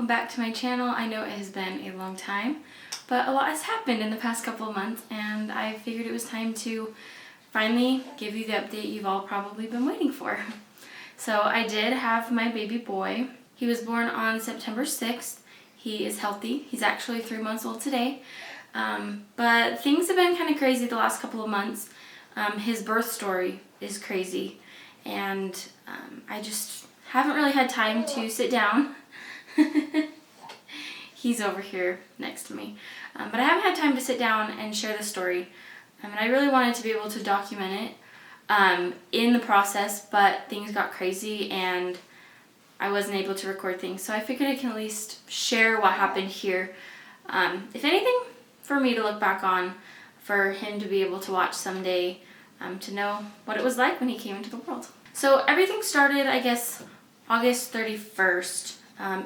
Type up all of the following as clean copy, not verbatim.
welcome back to my channel. I know it has been a long time, but a lot has happened in the past couple of months, and I figured it was time to finally give you the update you've all probably been waiting for. So I did have my baby boy. He was born on September 6th. He is healthy. He's actually 3 months old today. But things have been kind of crazy the last couple of months. His birth story is crazy, and I just haven't really had time to sit down. He's over here next to me. But I haven't had time to sit down and share the story. And I really wanted to be able to document it in the process, but things got crazy and I wasn't able to record things. So I figured I can at least share what happened here. If anything, for me to look back on, for him to be able to watch someday, to know what it was like when he came into the world. So everything started, I guess, August 31st.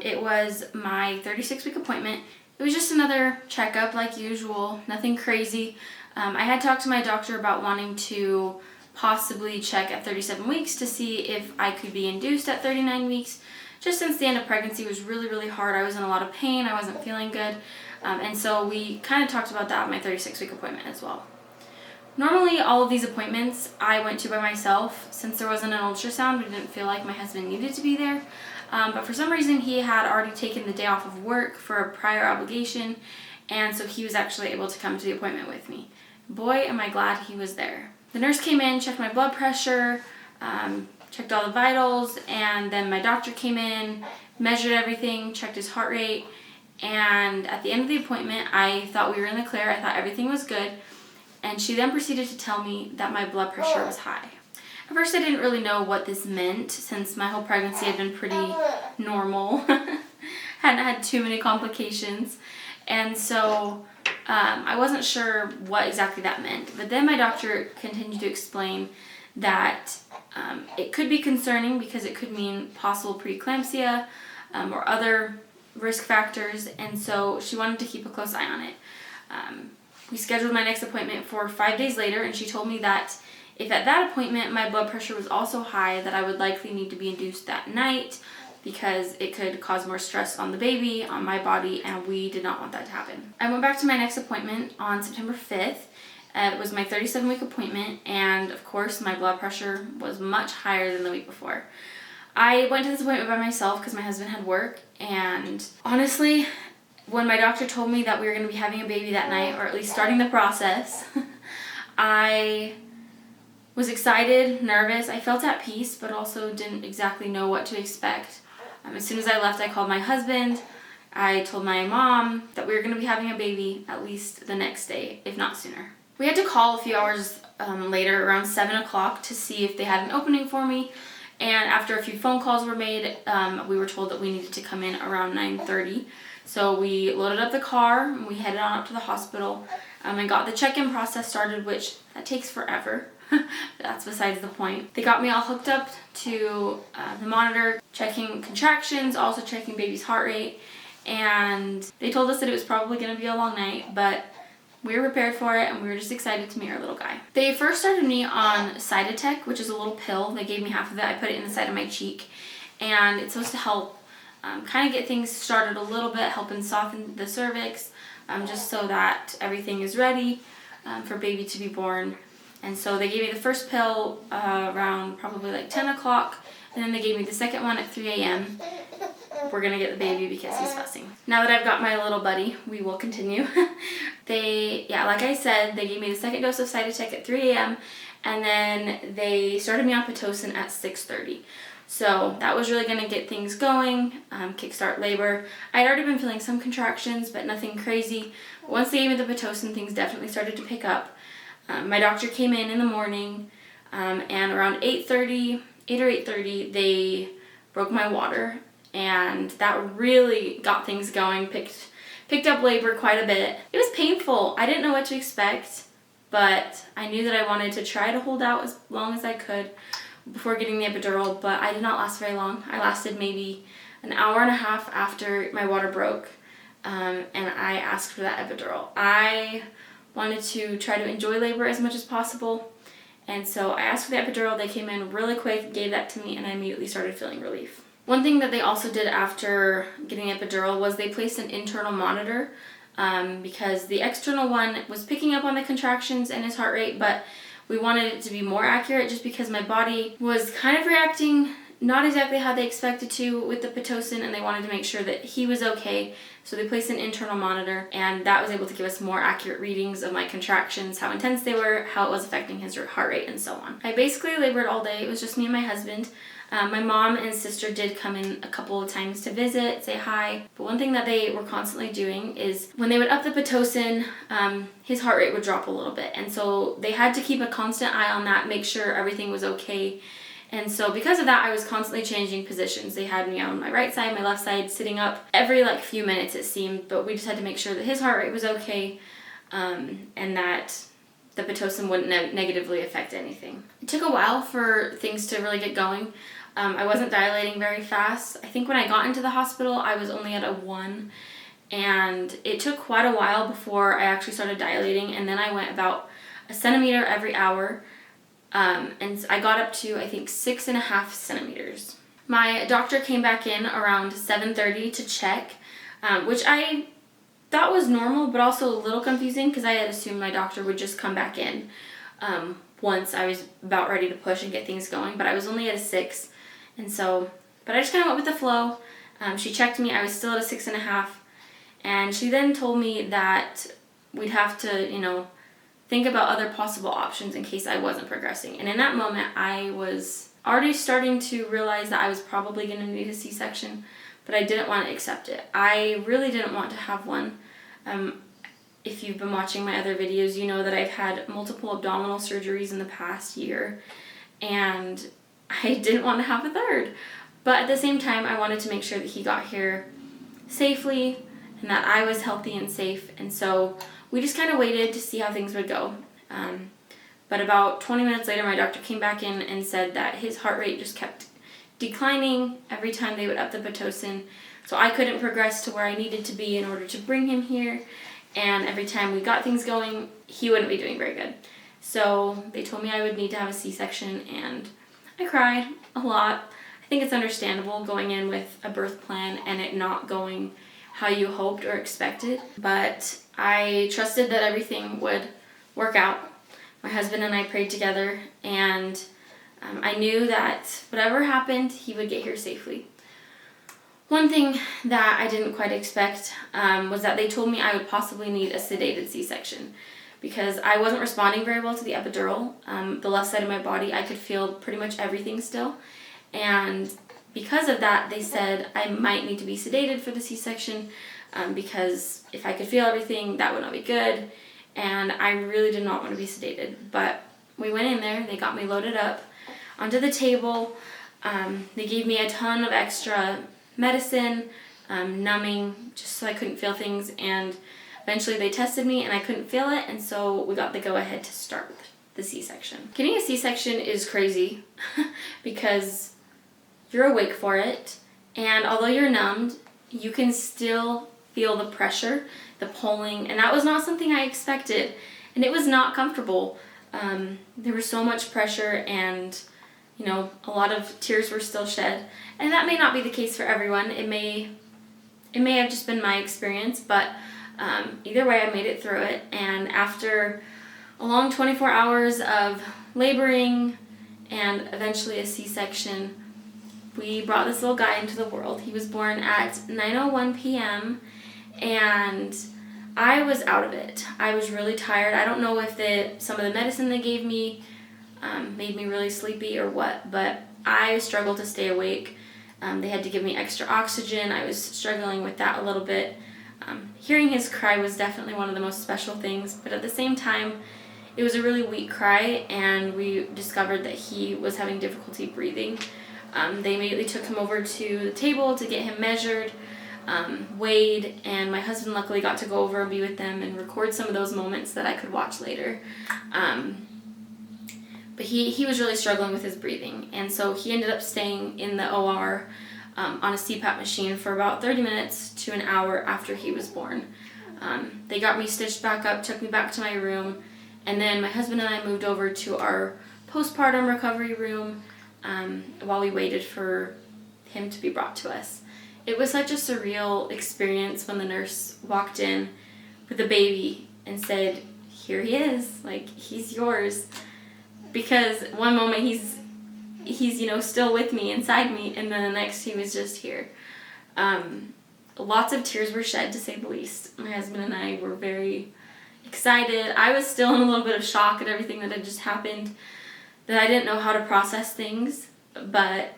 It was my 36-week appointment. It was just another checkup like usual, nothing crazy. I had talked to my doctor about wanting to possibly check at 37 weeks to see if I could be induced at 39 weeks, just since the end of pregnancy was really, really hard. I was in a lot of pain, I wasn't feeling good, and so we kind of talked about that at my 36-week appointment as well. Normally, all of these appointments I went to by myself. Since there wasn't an ultrasound, we didn't feel like my husband needed to be there. But for some reason, he had already taken the day off of work for a prior obligation, and so he was actually able to come to the appointment with me. Boy, am I glad he was there. The nurse came in, checked my blood pressure, checked all the vitals, and then my doctor came in, measured everything, checked his heart rate, and at the end of the appointment, I thought we were in the clear. I thought everything was good. And she then proceeded to tell me that my blood pressure was high. At first I didn't really know what this meant, since my whole pregnancy had been pretty normal. Hadn't had too many complications. And so I wasn't sure what exactly that meant. But then my doctor continued to explain that it could be concerning because it could mean possible preeclampsia or other risk factors. And so she wanted to keep a close eye on it. We scheduled my next appointment for 5 days later, and she told me that if at that appointment my blood pressure was also high, that I would likely need to be induced that night because it could cause more stress on the baby, on my body, and we did not want that to happen. I went back to my next appointment on September 5th. It was my 37-week appointment, and of course my blood pressure was much higher than the week before. I went to this appointment by myself because my husband had work, and honestly, when my doctor told me that we were going to be having a baby that night, or at least starting the process, I was excited, nervous. I felt at peace, but also didn't exactly know what to expect. As soon as I left, I called my husband. I told my mom that we were going to be having a baby at least the next day, if not sooner. We had to call a few hours later, around 7 o'clock, to see if they had an opening for me. And after a few phone calls were made, we were told that we needed to come in around 9:30. So we loaded up the car, and we headed on up to the hospital, and got the check-in process started, which that takes forever. That's besides the point. They got me all hooked up to the monitor, checking contractions, also checking baby's heart rate, and they told us that it was probably going to be a long night, but we were prepared for it, and we were just excited to meet our little guy. They first started me on Cytotec, which is a little pill. They gave me half of it. I put it in the side of my cheek, and it's supposed to help kind of get things started a little bit, helping soften the cervix, just so that everything is ready for baby to be born. And so they gave me the first pill around probably like 10 o'clock, and then they gave me the second one at 3 a.m. We're going to get the baby because he's fussing. Now that I've got my little buddy, we will continue. Like I said, they gave me the second dose of Cytotec at 3 a.m. and then they started me on Pitocin at 6:30. So that was really going to get things going, kickstart labor. I'd already been feeling some contractions, but nothing crazy. Once they gave me the Pitocin, things definitely started to pick up. My doctor came in the morning, and around 8 or 8:30, they broke my water, and that really got things going, picked up labor quite a bit. It was painful. I didn't know what to expect, but I knew that I wanted to try to hold out as long as I could before getting the epidural, but I did not last very long. I lasted maybe an hour and a half after my water broke, and I asked for that epidural. I wanted to try to enjoy labor as much as possible, and so I asked for the epidural. They came in really quick, gave that to me, and I immediately started feeling relief. One thing that they also did after getting the epidural was they placed an internal monitor, because the external one was picking up on the contractions and his heart rate, but we wanted it to be more accurate just because my body was kind of reacting not exactly how they expected to with the Pitocin, and they wanted to make sure that he was okay. So they placed an internal monitor, and that was able to give us more accurate readings of my contractions, how intense they were, how it was affecting his heart rate, and so on. I basically labored all day. It was just me and my husband. My mom and sister did come in a couple of times to visit, say hi. But one thing that they were constantly doing is when they would up the Pitocin, his heart rate would drop a little bit. And so they had to keep a constant eye on that, make sure everything was okay. And so because of that, I was constantly changing positions. They had me on my right side, my left side, sitting up every few minutes it seemed. But we just had to make sure that his heart rate was okay, and that the Pitocin wouldn't negatively affect anything. It took a while for things to really get going. I wasn't dilating very fast. I think when I got into the hospital, I was only at a 1. And it took quite a while before I actually started dilating. And then I went about a centimeter every hour. And I got up to, I think, 6.5 centimeters. My doctor came back in around 7:30 to check, which I thought was normal, but also a little confusing because I had assumed my doctor would just come back in once I was about ready to push and get things going. But I was only at a 6. And so, but I just kind of went with the flow. She checked me. I was still at a 6.5. And she then told me that we'd have to, think about other possible options in case I wasn't progressing. And in that moment, I was already starting to realize that I was probably going to need a C-section, but I didn't want to accept it. I really didn't want to have one. If you've been watching my other videos, you know that I've had multiple abdominal surgeries in the past year, and I didn't want to have a third. But at the same time, I wanted to make sure that he got here safely and that I was healthy and safe. And so we just kind of waited to see how things would go. But about 20 minutes later, my doctor came back in and said that his heart rate just kept declining every time they would up the Pitocin. So I couldn't progress to where I needed to be in order to bring him here. And every time we got things going, he wouldn't be doing very good. So they told me I would need to have a C-section, and I cried a lot. I think it's understandable going in with a birth plan and it not going how you hoped or expected. But I trusted that everything would work out. My husband and I prayed together, and I knew that whatever happened, he would get here safely. One thing that I didn't quite expect was that they told me I would possibly need a sedated C-section because I wasn't responding very well to the epidural. The left side of my body, I could feel pretty much everything still. And because of that, they said I might need to be sedated for the C-section because if I could feel everything, that would not be good. And I really did not want to be sedated. But we went in there, they got me loaded up onto the table. They gave me a ton of extra medicine, numbing, just so I couldn't feel things. And eventually they tested me and I couldn't feel it. And so we got the go-ahead to start with the C-section. Getting a C-section is crazy because you're awake for it. And although you're numbed, you can still feel the pressure, the pulling, and that was not something I expected, and it was not comfortable. There was so much pressure, and a lot of tears were still shed, and that may not be the case for everyone. It may have just been my experience, but either way, I made it through it. And after a long 24 hours of laboring and eventually a C-section, we brought this little guy into the world. He was born at 9:01 p.m. and I was out of it. I was really tired. I don't know if some of the medicine they gave me made me really sleepy or what, but I struggled to stay awake. They had to give me extra oxygen. I was struggling with that a little bit. Hearing his cry was definitely one of the most special things, but at the same time, it was a really weak cry, and we discovered that he was having difficulty breathing. They immediately took him over to the table to get him measured, weighed, and my husband luckily got to go over and be with them and record some of those moments that I could watch later. But he was really struggling with his breathing, and so he ended up staying in the OR on a CPAP machine for about 30 minutes to an hour after he was born. They got me stitched back up, took me back to my room, and then my husband and I moved over to our postpartum recovery room while we waited for him to be brought to us. It was such a surreal experience when the nurse walked in with the baby and said, "Here he is, like, he's yours." Because one moment he's still with me, inside me, and then the next he was just here. Lots of tears were shed, to say the least. My husband and I were very excited. I was still in a little bit of shock at everything that had just happened, that I didn't know how to process things, but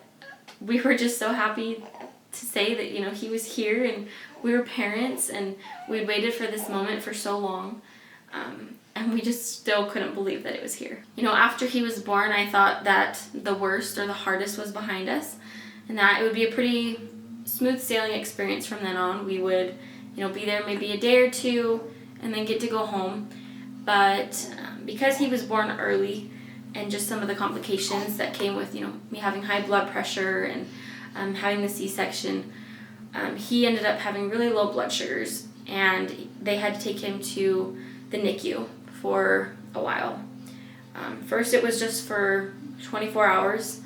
we were just so happy to say that, he was here, and we were parents, and we'd waited for this moment for so long, and we just still couldn't believe that it was here. After he was born, I thought that the worst or the hardest was behind us, and that it would be a pretty smooth sailing experience from then on. We would, be there maybe a day or two, and then get to go home. But because he was born early, and just some of the complications that came with, me having high blood pressure and having the CSection, he ended up having really low blood sugars, and they had to take him to the NICU for a while. First it was just for 24 hours,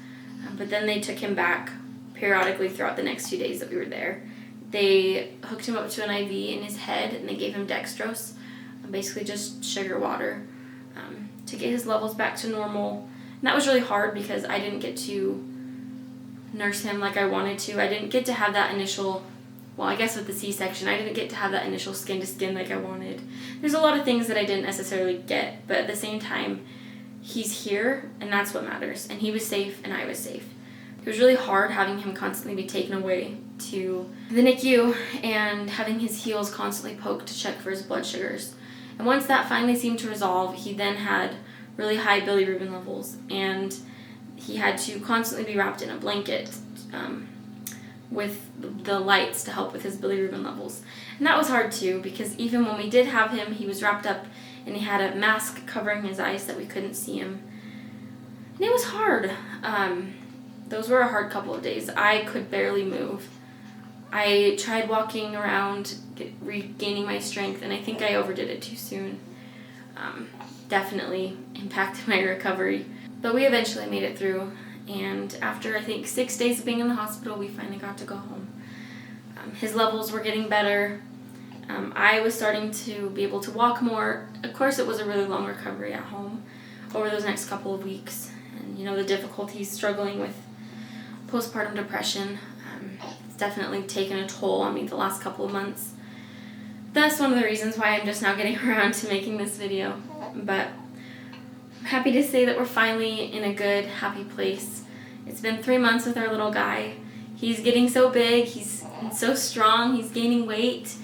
but then they took him back periodically throughout the next few days that we were there. They hooked him up to an IV in his head, and they gave him dextrose, basically just sugar water, to get his levels back to normal. And that was really hard because I didn't get to nurse him like I wanted to. I didn't get to have that initial, I guess with the C-section, I didn't get to have that initial skin to skin like I wanted. There's a lot of things that I didn't necessarily get, but at the same time, he's here, and that's what matters. And he was safe, and I was safe. It was really hard having him constantly be taken away to the NICU and having his heels constantly poked to check for his blood sugars. And once that finally seemed to resolve, he then had really high bilirubin levels, and he had to constantly be wrapped in a blanket with the lights to help with his bilirubin levels. And that was hard too, because even when we did have him, he was wrapped up and he had a mask covering his eyes that we couldn't see him. And it was hard. Those were a hard couple of days. I could barely move. I tried walking around, regaining my strength, and I think I overdid it too soon. Definitely impacted my recovery. But we eventually made it through, and after I think 6 days of being in the hospital, we finally got to go home. His levels were getting better. I was starting to be able to walk more. Of course, it was a really long recovery at home over those next couple of weeks. And, the difficulties struggling with postpartum depression. It's definitely taken a toll on me the last couple of months. That's one of the reasons why I'm just now getting around to making this video. But I'm happy to say that we're finally in a good, happy place. It's been 3 months with our little guy. He's getting so big, he's so strong, he's gaining weight.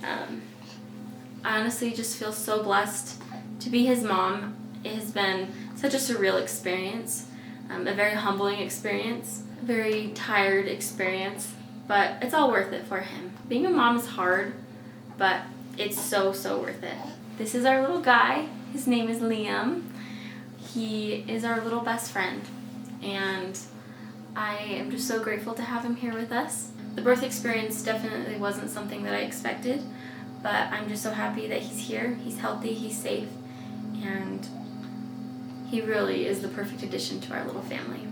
I honestly just feel so blessed to be his mom. It has been such a surreal experience, a very humbling experience, a very tired experience, but it's all worth it for him. Being a mom is hard, but it's so, so worth it. This is our little guy. His name is Liam. He is our little best friend, and I am just so grateful to have him here with us. The birth experience definitely wasn't something that I expected, but I'm just so happy that he's here, he's healthy, he's safe, and he really is the perfect addition to our little family.